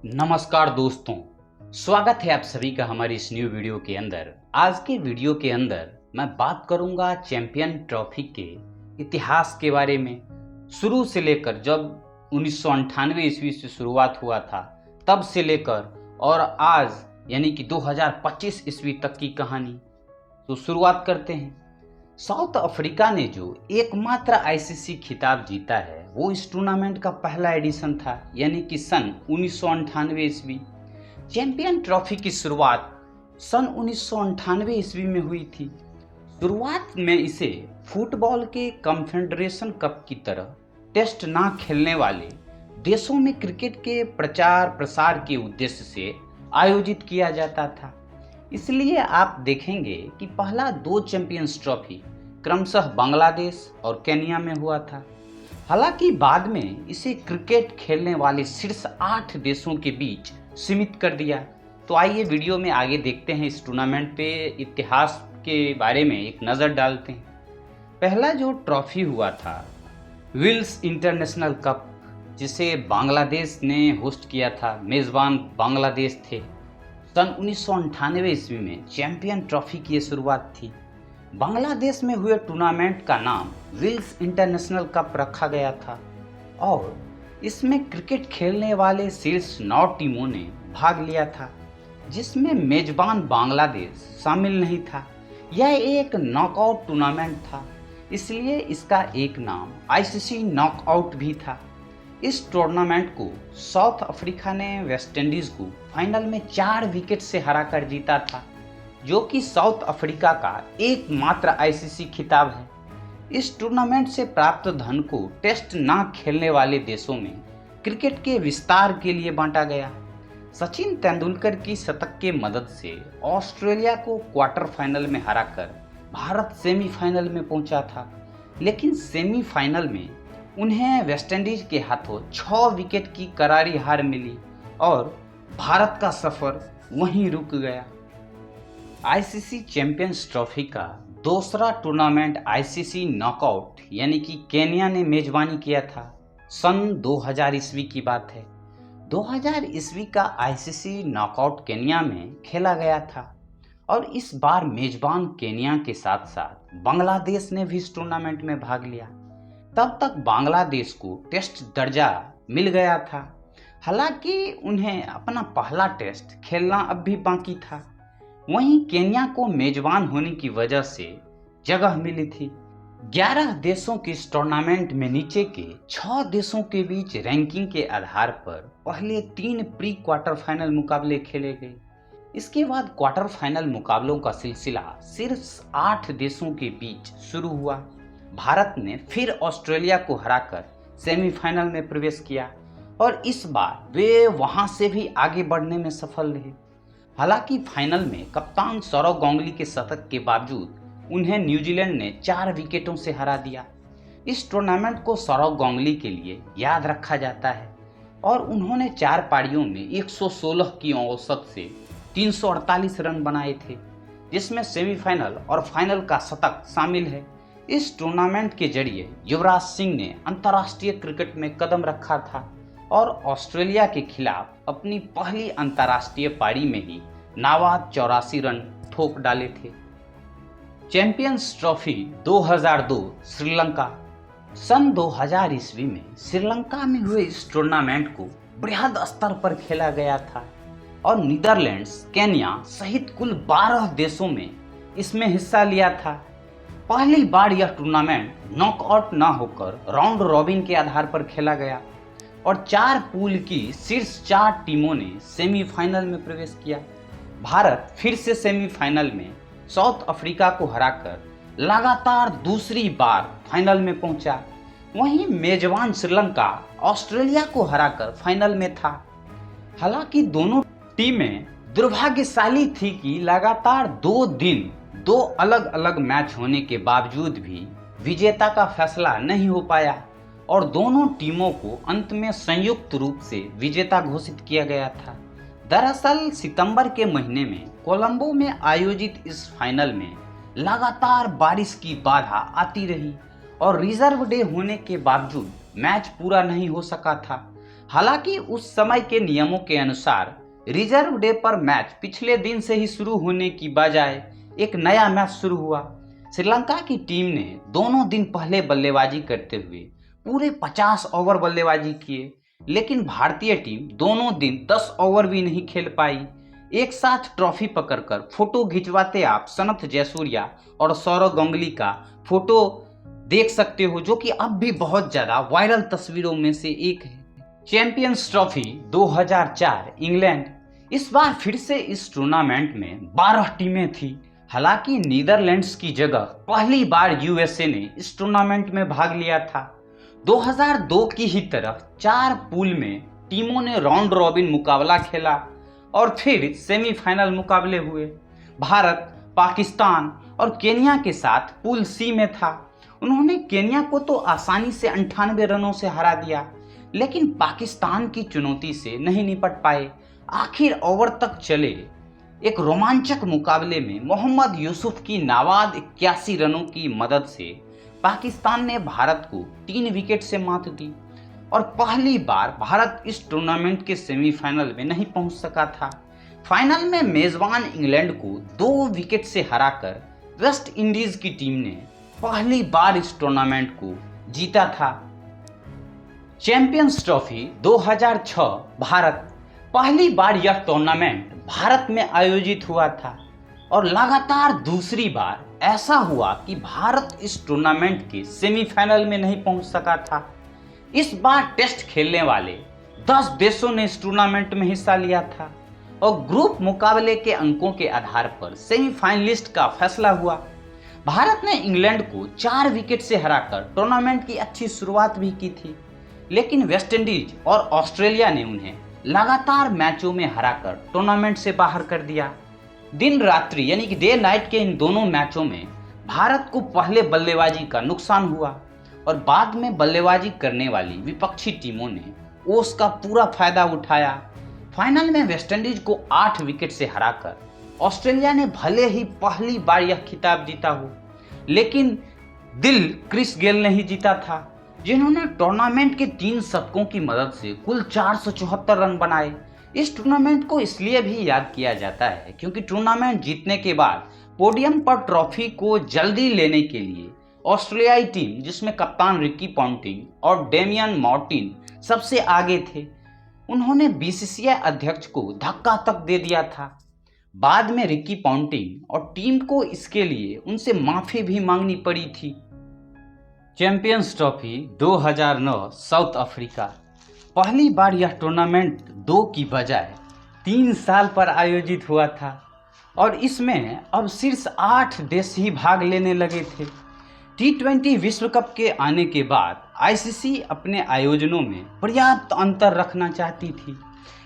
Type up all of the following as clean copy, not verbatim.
नमस्कार दोस्तों, स्वागत है आप सभी का हमारी इस न्यू वीडियो के अंदर। आज के वीडियो के अंदर मैं बात करूंगा चैंपियन ट्रॉफी के इतिहास के बारे में। शुरू से लेकर जब 1998 ईस्वी से शुरुआत हुआ था तब से लेकर और आज यानी कि 2025 ईस्वी तक की कहानी। तो शुरुआत करते हैं। साउथ अफ्रीका ने जो एकमात्र आईसीसी खिताब जीता है वो इस टूर्नामेंट का पहला एडिशन था, यानी कि सन 1998 ईस्वी। चैंपियन ट्रॉफी की शुरुआत सन 1998 ईस्वी में हुई थी। शुरुआत में इसे फुटबॉल के कॉन्फेडरेशन कप की तरह टेस्ट ना खेलने वाले देशों में क्रिकेट के प्रचार प्रसार के उद्देश्य से आयोजित किया जाता था। इसलिए आप देखेंगे कि पहला 2 चैंपियंस ट्रॉफी क्रमशः बांग्लादेश और केन्या में हुआ था। हालांकि बाद में इसे क्रिकेट खेलने वाले शीर्ष 8 देशों के बीच सीमित कर दिया। तो आइए वीडियो में आगे देखते हैं, इस टूर्नामेंट पे इतिहास के बारे में एक नज़र डालते हैं। पहला जो ट्रॉफी हुआ था विल्स इंटरनेशनल कप, जिसे बांग्लादेश ने होस्ट किया था। मेज़बान बांग्लादेश थे। सन 1998 ईस्वी में चैंपियन ट्रॉफी की शुरुआत थी। बांग्लादेश में हुए टूर्नामेंट का नाम विल्स इंटरनेशनल कप रखा गया था और इसमें क्रिकेट खेलने वाले शीर्ष 9 टीमों ने भाग लिया था, जिसमें मेजबान बांग्लादेश शामिल नहीं था। यह एक नॉकआउट टूर्नामेंट था, इसलिए इसका एक नाम आईसीसी नॉकआउट भी था। इस टूर्नामेंट को साउथ अफ्रीका ने वेस्टइंडीज को फाइनल में 4 विकेट से हराकर जीता था, जो कि साउथ अफ्रीका का एकमात्र आईसीसी खिताब है। इस टूर्नामेंट से प्राप्त धन को टेस्ट ना खेलने वाले देशों में क्रिकेट के विस्तार के लिए बांटा गया। सचिन तेंदुलकर की शतक के मदद से ऑस्ट्रेलिया को क्वार्टर फाइनल में हराकर भारत सेमीफाइनल में पहुंचा था, लेकिन सेमीफाइनल में उन्हें वेस्टइंडीज के हाथों 6 विकेट की करारी हार मिली और भारत का सफर वहीं रुक गया। आईसीसी चैंपियंस ट्रॉफी का दूसरा टूर्नामेंट आईसीसी नॉकआउट यानी कि केन्या ने मेजबानी किया था। सन 2000 ईस्वी की बात है। 2000 ईस्वी का आईसीसी नॉकआउट केन्या में खेला गया था और इस बार मेजबान केन्या के साथ साथ बांग्लादेश ने भी इस टूर्नामेंट में भाग लिया। तब तक बांग्लादेश को टेस्ट दर्जा मिल गया था, हालांकि उन्हें अपना पहला टेस्ट खेलना अब भी बाकी था। वहीं केन्या को मेजबान होने की वजह से जगह मिली थी। 11 देशों के इस टूर्नामेंट में नीचे के 6 देशों के बीच रैंकिंग के आधार पर पहले 3 प्री क्वार्टर फाइनल मुकाबले खेले गए। इसके बाद क्वार्टर फाइनल मुकाबलों का सिलसिला सिर्फ 8 देशों के बीच शुरू हुआ। भारत ने फिर ऑस्ट्रेलिया को हराकर सेमीफाइनल में प्रवेश किया और इस बार वे वहां से भी आगे बढ़ने में सफल रहे। हालांकि फाइनल में कप्तान सौरव गांगुली के शतक के बावजूद उन्हें न्यूजीलैंड ने 4 विकेटों से हरा दिया। इस टूर्नामेंट को सौरव गांगुली के लिए याद रखा जाता है और उन्होंने 4 पारियों में 116 की औसत से 348 रन बनाए थे, जिसमें सेमीफाइनल और फाइनल का शतक शामिल है। इस टूर्नामेंट के जरिए युवराज सिंह ने अंतर्राष्ट्रीय क्रिकेट में कदम रखा था और ऑस्ट्रेलिया के खिलाफ अपनी पहली अंतर्राष्ट्रीय पारी में ही नाबाद 84 रन ठोक डाले थे। Champions trophy 2002 Sri Lanka. सन 2000 ईस्वी में श्रीलंका में हुए इस टूर्नामेंट को बृहद स्तर पर खेला गया था और नीदरलैंड्स, केन्या सहित कुल 12 देशों में इसमें हिस्सा लिया था। पहली बार यह टूर्नामेंट नॉकआउट न होकर राउंड रॉबिन के आधार पर खेला गया और 4 पूल की शीर्ष 4 टीमों ने सेमीफाइनल में प्रवेश किया। भारत फिर से सेमीफाइनल में साउथ अफ्रीका को हराकर लगातार दूसरी बार फाइनल में पहुंचा। वहीं मेजबान श्रीलंका ऑस्ट्रेलिया को हराकर फाइनल में था। हालांकि दोनों टीमें दुर्भाग्यशाली थी कि लगातार 2 दिन 2 अलग अलग मैच होने के बावजूद भी विजेता का फैसला नहीं हो पाया और दोनों टीमों को अंत में संयुक्त रूप से विजेता घोषित किया गया था। दरअसल सितंबर के महीने में कोलंबो में आयोजित इस फाइनल में लगातार बारिश की बाधा आती रही और रिजर्व डे होने के बावजूद मैच पूरा नहीं हो सका था। हालांकि उस समय के नियमों के अनुसार रिजर्व डे पर मैच पिछले दिन से ही शुरू होने की बजाय एक नया मैच शुरू हुआ। श्रीलंका की टीम ने दोनों दिन पहले बल्लेबाजी करते हुए पूरे 50 ओवर बल्लेबाजी किए, लेकिन भारतीय टीम दोनों दिन 10 ओवर भी नहीं खेल पाई। एक साथ ट्रॉफी पकड़कर फोटो खिंचवाते आप सनत जयसूर्या और सौरव गांगुली का फोटो देख सकते हो, जो कि अब भी बहुत ज्यादा वायरल तस्वीरों में से एक है। Champions trophy 2004 England. इस बार फिर से इस टूर्नामेंट में 12 टीमें थी। हालांकि नीदरलैंड्स की जगह पहली बार यूएसए ने इस टूर्नामेंट में भाग लिया था। 2002 की ही तरह 4 पूल में टीमों ने राउंड रॉबिन मुकाबला खेला और फिर सेमीफाइनल मुकाबले हुए। भारत, पाकिस्तान और केन्या के साथ पूल सी में था। उन्होंने केन्या को तो आसानी से 98 रनों से हरा दिया, लेकिन पाकिस्तान की चुनौती से नहीं निपट पाए। आखिर ओवर तक चले एक रोमांचक मुकाबले में मोहम्मद यूसुफ की नाबाद 81 रनों की मदद से पाकिस्तान ने भारत को 3 विकेट से मात दी और पहली बार भारत इस टूर्नामेंट के सेमीफाइनल में नहीं पहुंच सका था। फाइनल में मेजबान इंग्लैंड को 2 विकेट से हराकर वेस्ट इंडीज की टीम ने पहली बार इस टूर्नामेंट को जीता था। Champions trophy 2006 Bharat. पहली बार यह टूर्नामेंट भारत में आयोजित हुआ था और लगातार दूसरी बार ऐसा हुआ कि भारत इस टूर्नामेंट के सेमीफाइनल में नहीं पहुंच सका था। इस बार टेस्ट खेलने वाले 10 देशों ने इस टूर्नामेंट में हिस्सा लिया था और ग्रुप मुकाबले के अंकों के आधार पर सेमीफाइनलिस्ट का फैसला हुआ। भारत ने इंग्लैंड को 4 विकेट से हराकर टूर्नामेंट की अच्छी शुरुआत भी की थी, लेकिन वेस्टइंडीज और ऑस्ट्रेलिया ने उन्हें लगातार मैचों में हराकर टूर्नामेंट से बाहर कर दिया। दिन रात्रि यानी कि डे नाइट के इन दोनों मैचों में भारत को पहले बल्लेबाजी का नुकसान हुआ और बाद में बल्लेबाजी करने वाली विपक्षी टीमों ने उसका पूरा फायदा उठाया। फाइनल में वेस्टइंडीज को 8 विकेट से हराकर ऑस्ट्रेलिया ने भले ही पहली बार यह खिताब जीता हो, लेकिन दिल क्रिस गेल ने ही जीता था, जिन्होंने टूर्नामेंट के 3 शतकों की मदद से कुल 474 रन बनाए। इस टूर्नामेंट को इसलिए भी याद किया जाता है क्योंकि टूर्नामेंट जीतने के बाद पोडियम पर ट्रॉफी को जल्दी लेने के लिए ऑस्ट्रेलियाई टीम, जिसमें कप्तान रिकी पॉन्टिंग और डेमियन मार्टिन सबसे आगे थे, उन्होंने बीसीसीआई अध्यक्ष को धक्का तक दे दिया था। बाद में रिकी पॉन्टिंग और टीम को इसके लिए उनसे माफी भी मांगनी पड़ी थी। Champions trophy 2009 south Africa. पहली बार यह टूर्नामेंट 2 की बजाय 3 साल पर आयोजित हुआ था और इसमें अब शीर्ष 8 देश ही भाग लेने लगे थे। T20 विश्व कप के आने के बाद आईसीसी अपने आयोजनों में पर्याप्त अंतर रखना चाहती थी,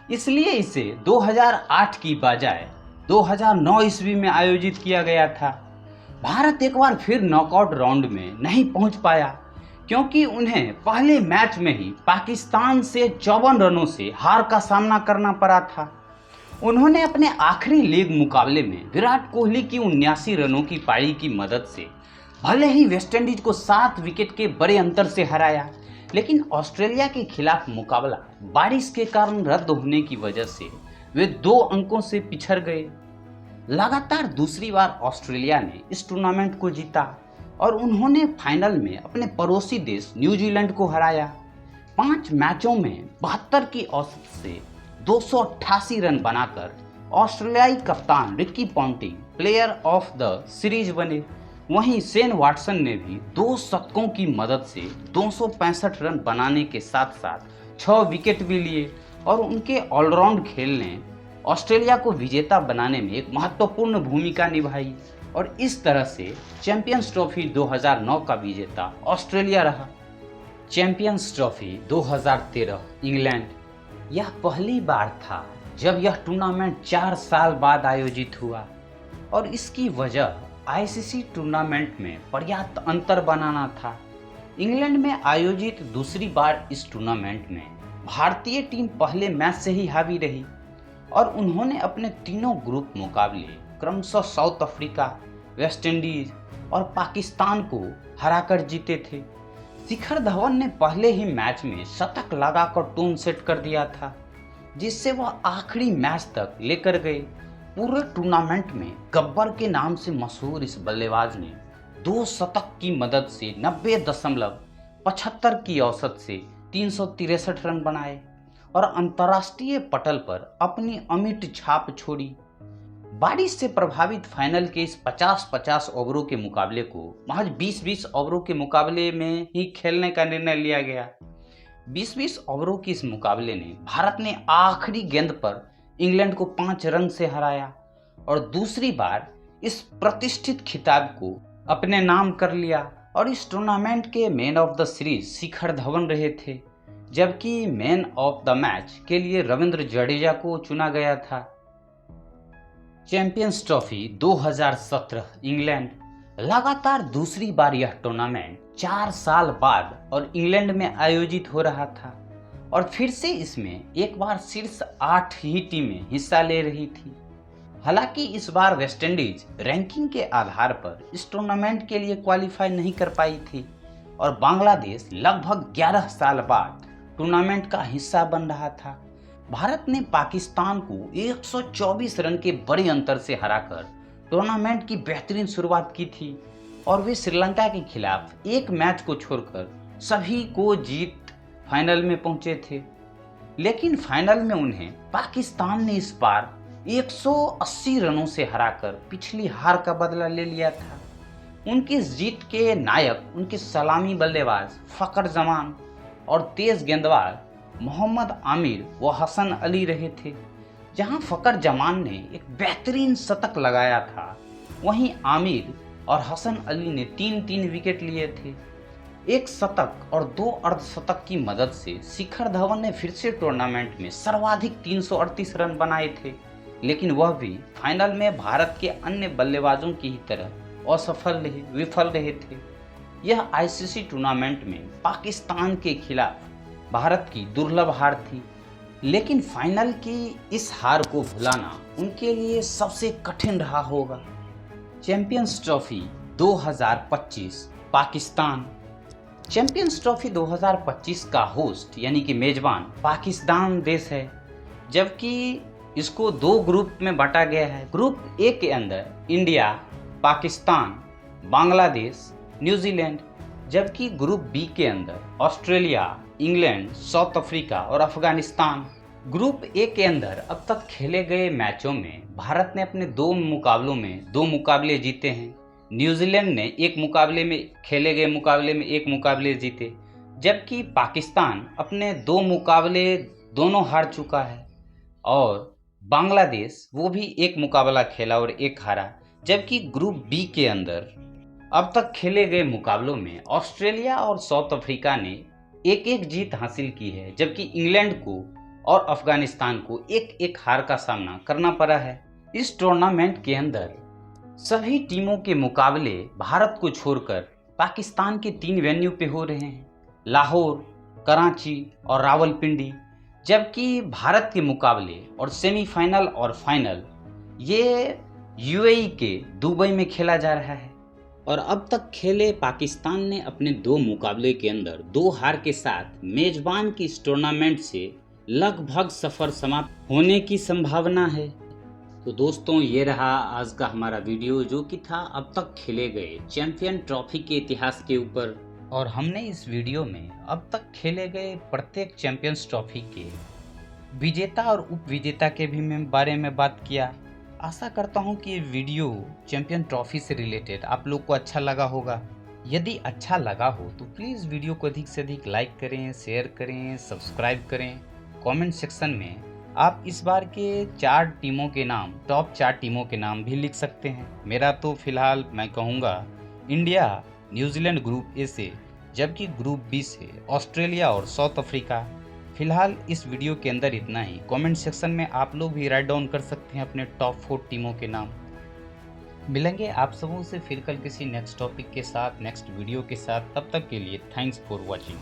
इसलिए इसे 2008 की बजाय 2009 ईस्वी में आयोजित किया गया था। भारत एक बार फिर नॉकआउट राउंड में नहीं पहुंच पाया क्योंकि उन्हें पहले मैच में ही पाकिस्तान से 54 रनों से हार का सामना करना पड़ा था। उन्होंने अपने आखिरी लीग मुकाबले में विराट कोहली की 79 रनों की पारी की मदद से भले ही वेस्टइंडीज को 7 विकेट के बड़े अंतर से हराया, लेकिन ऑस्ट्रेलिया के खिलाफ मुकाबला बारिश के कारण रद्द होने की वजह से वे 2 अंकों से पिछड़ गए। लगातार दूसरी बार ऑस्ट्रेलिया ने इस टूर्नामेंट को जीता और उन्होंने फाइनल में अपने पड़ोसी देश न्यूजीलैंड को हराया। 5 मैचों में 72 की औसत से 288 रन बनाकर ऑस्ट्रेलियाई कप्तान Ricky Ponting player of the series बने। वहीं शेन वाटसन ने भी 2 शतकों की मदद से 265 रन बनाने के साथ साथ 6 विकेट भी लिए और उनके ऑलराउंड खेल ने ऑस्ट्रेलिया को विजेता बनाने में एक महत्वपूर्ण भूमिका निभाई और इस तरह से चैंपियंस ट्रॉफी 2009 का विजेता ऑस्ट्रेलिया रहा। Champions trophy 2013 England. यह पहली बार था जब यह टूर्नामेंट 4 साल बाद आयोजित हुआ और इसकी वजह आईसीसी टूर्नामेंट में पर्याप्त अंतर बनाना था। इंग्लैंड में आयोजित दूसरी बार इस टूर्नामेंट में भारतीय टीम पहले मैच से ही हावी रही और उन्होंने अपने तीनों ग्रुप मुकाबले क्रमशः साउथ अफ्रीका, वेस्ट इंडीज और पाकिस्तान को हराकर जीते थे। शिखर धवन ने पहले ही मैच में शतक लगाकर टोन सेट कर दिया था, जिससे वह आखिरी मैच तक लेकर गए। पूरे टूर्नामेंट में गब्बर के नाम से मशहूर इस बल्लेबाज ने 2 शतक की मदद से 90.75 की औसत से 363 रन बनाए और अंतर्राष्ट्रीय पटल पर अपनी अमिट छाप छोड़ी। बारिश से प्रभावित फाइनल के इस 50-50 ओवरों के मुकाबले को महज 20-20 ओवरों के मुकाबले में ही खेलने का निर्णय लिया गया। 20-20 ओवरों के इस मुकाबले ने भारत ने आखिरी गेंद पर इंग्लैंड को 5 रन से हराया और दूसरी बार इस प्रतिष्ठित खिताब को अपने नाम कर लिया। और इस टूर्नामेंट के man of the series Shikhar Dhawan रहे थे, जबकि मैन ऑफ द मैच के लिए रविंद्र जडेजा को चुना गया था। Champions trophy 2017 England. लगातार दूसरी बार यह टूर्नामेंट 4 साल बाद और इंग्लैंड में आयोजित हो रहा था और फिर से इसमें एक बार शीर्ष 8 ही टीमें हिस्सा ले रही थी। हालांकि इस बार वेस्टइंडीज रैंकिंग के आधार पर इस टूर्नामेंट के लिए क्वालिफाई नहीं कर पाई थी और बांग्लादेश लगभग 11 साल बाद टूर्नामेंट का हिस्सा बन रहा था। भारत ने पाकिस्तान को 124 रन के बड़े अंतर से हराकर टूर्नामेंट की बेहतरीन शुरुआत की थी और वे श्रीलंका के खिलाफ एक मैच को छोड़कर सभी को जीत फाइनल में पहुंचे थे। लेकिन फाइनल में उन्हें पाकिस्तान ने इस बार 180 रनों से हराकर पिछली हार का बदला ले लिया था। उनकी इस जीत के नायक उनके सलामी बल्लेबाज फकर जमान और तेज गेंदबाज मोहम्मद आमिर व हसन अली रहे थे। जहां फकर जमान ने एक बेहतरीन शतक लगाया था, वहीं आमिर और हसन अली ने 3-3 विकेट लिए थे। एक शतक और 2 अर्धशतक की मदद से शिखर धवन ने फिर से टूर्नामेंट में सर्वाधिक 338 रन बनाए थे, लेकिन वह भी फाइनल में भारत के अन्य बल्लेबाजों की ही तरह विफल रहे थे। यह आईसीसी टूर्नामेंट में पाकिस्तान के खिलाफ भारत की दुर्लभ हार थी, लेकिन फाइनल की इस हार को भुलाना उनके लिए सबसे कठिन रहा होगा। Champions trophy 2025 Pakistan. Champions trophy 2025 का होस्ट यानी कि मेजबान पाकिस्तान देश है, जबकि इसको 2 ग्रुप में बांटा गया है। ग्रुप ए के अंदर इंडिया, पाकिस्तान, बांग्लादेश, न्यूजीलैंड, जबकि ग्रुप बी के अंदर ऑस्ट्रेलिया, इंग्लैंड, साउथ अफ्रीका और अफगानिस्तान। ग्रुप ए के अंदर अब तक खेले गए मैचों में भारत ने अपने 2 मुकाबलों में 2 मुकाबले जीते हैं। न्यूजीलैंड ने एक मुकाबले में खेले गए मुकाबले में 1 मुकाबले जीते, जबकि पाकिस्तान अपने 2 मुकाबले दोनों हार चुका है और बांग्लादेश वो भी 1 मुकाबला खेला और 1 हारा। जबकि ग्रुप बी के अंदर अब तक खेले गए मुकाबलों में ऑस्ट्रेलिया और साउथ अफ्रीका ने 1-1 जीत हासिल की है, जबकि इंग्लैंड को और अफगानिस्तान को 1-1 हार का सामना करना पड़ा है। इस टूर्नामेंट के अंदर सभी टीमों के मुकाबले भारत को छोड़कर पाकिस्तान के 3 वेन्यू पे हो रहे हैं, लाहौर, कराची और रावलपिंडी, जबकि भारत के मुकाबले और सेमीफाइनल और फाइनल ये यूएई के दुबई में खेला जा रहा है। और अब तक खेले पाकिस्तान ने अपने 2 मुकाबले के अंदर 2 हार के साथ मेजबान की इस टूर्नामेंट से लगभग सफर समाप्त होने की संभावना है। तो दोस्तों, ये रहा आज का हमारा वीडियो, जो कि था अब तक खेले गए चैंपियन ट्रॉफी के इतिहास के ऊपर। और हमने इस वीडियो में अब तक खेले गए प्रत्येक चैंपियंस ट्रॉफी के विजेता और उप विजेता के भी बारे में बात किया। आशा करता हूं कि ये वीडियो चैंपियन ट्रॉफी से रिलेटेड आप लोग को अच्छा लगा होगा। यदि अच्छा लगा हो तो प्लीज़ वीडियो को अधिक से अधिक लाइक करें, शेयर करें, सब्सक्राइब करें। कमेंट सेक्शन में आप इस बार के 4 टीमों के नाम, टॉप 4 टीमों के नाम भी लिख सकते हैं। मेरा तो फिलहाल मैं कहूँगा इंडिया, न्यूजीलैंड ग्रुप ए से, जबकि ग्रुप बी से ऑस्ट्रेलिया और साउथ अफ्रीका। फिलहाल इस वीडियो के अंदर इतना ही। कमेंट सेक्शन में आप लोग भी राइट डाउन कर सकते हैं अपने टॉप 4 टीमों के नाम। मिलेंगे आप सबों से फिर कल किसी नेक्स्ट टॉपिक के साथ, नेक्स्ट वीडियो के साथ। तब तक के लिए थैंक्स फॉर वॉचिंग।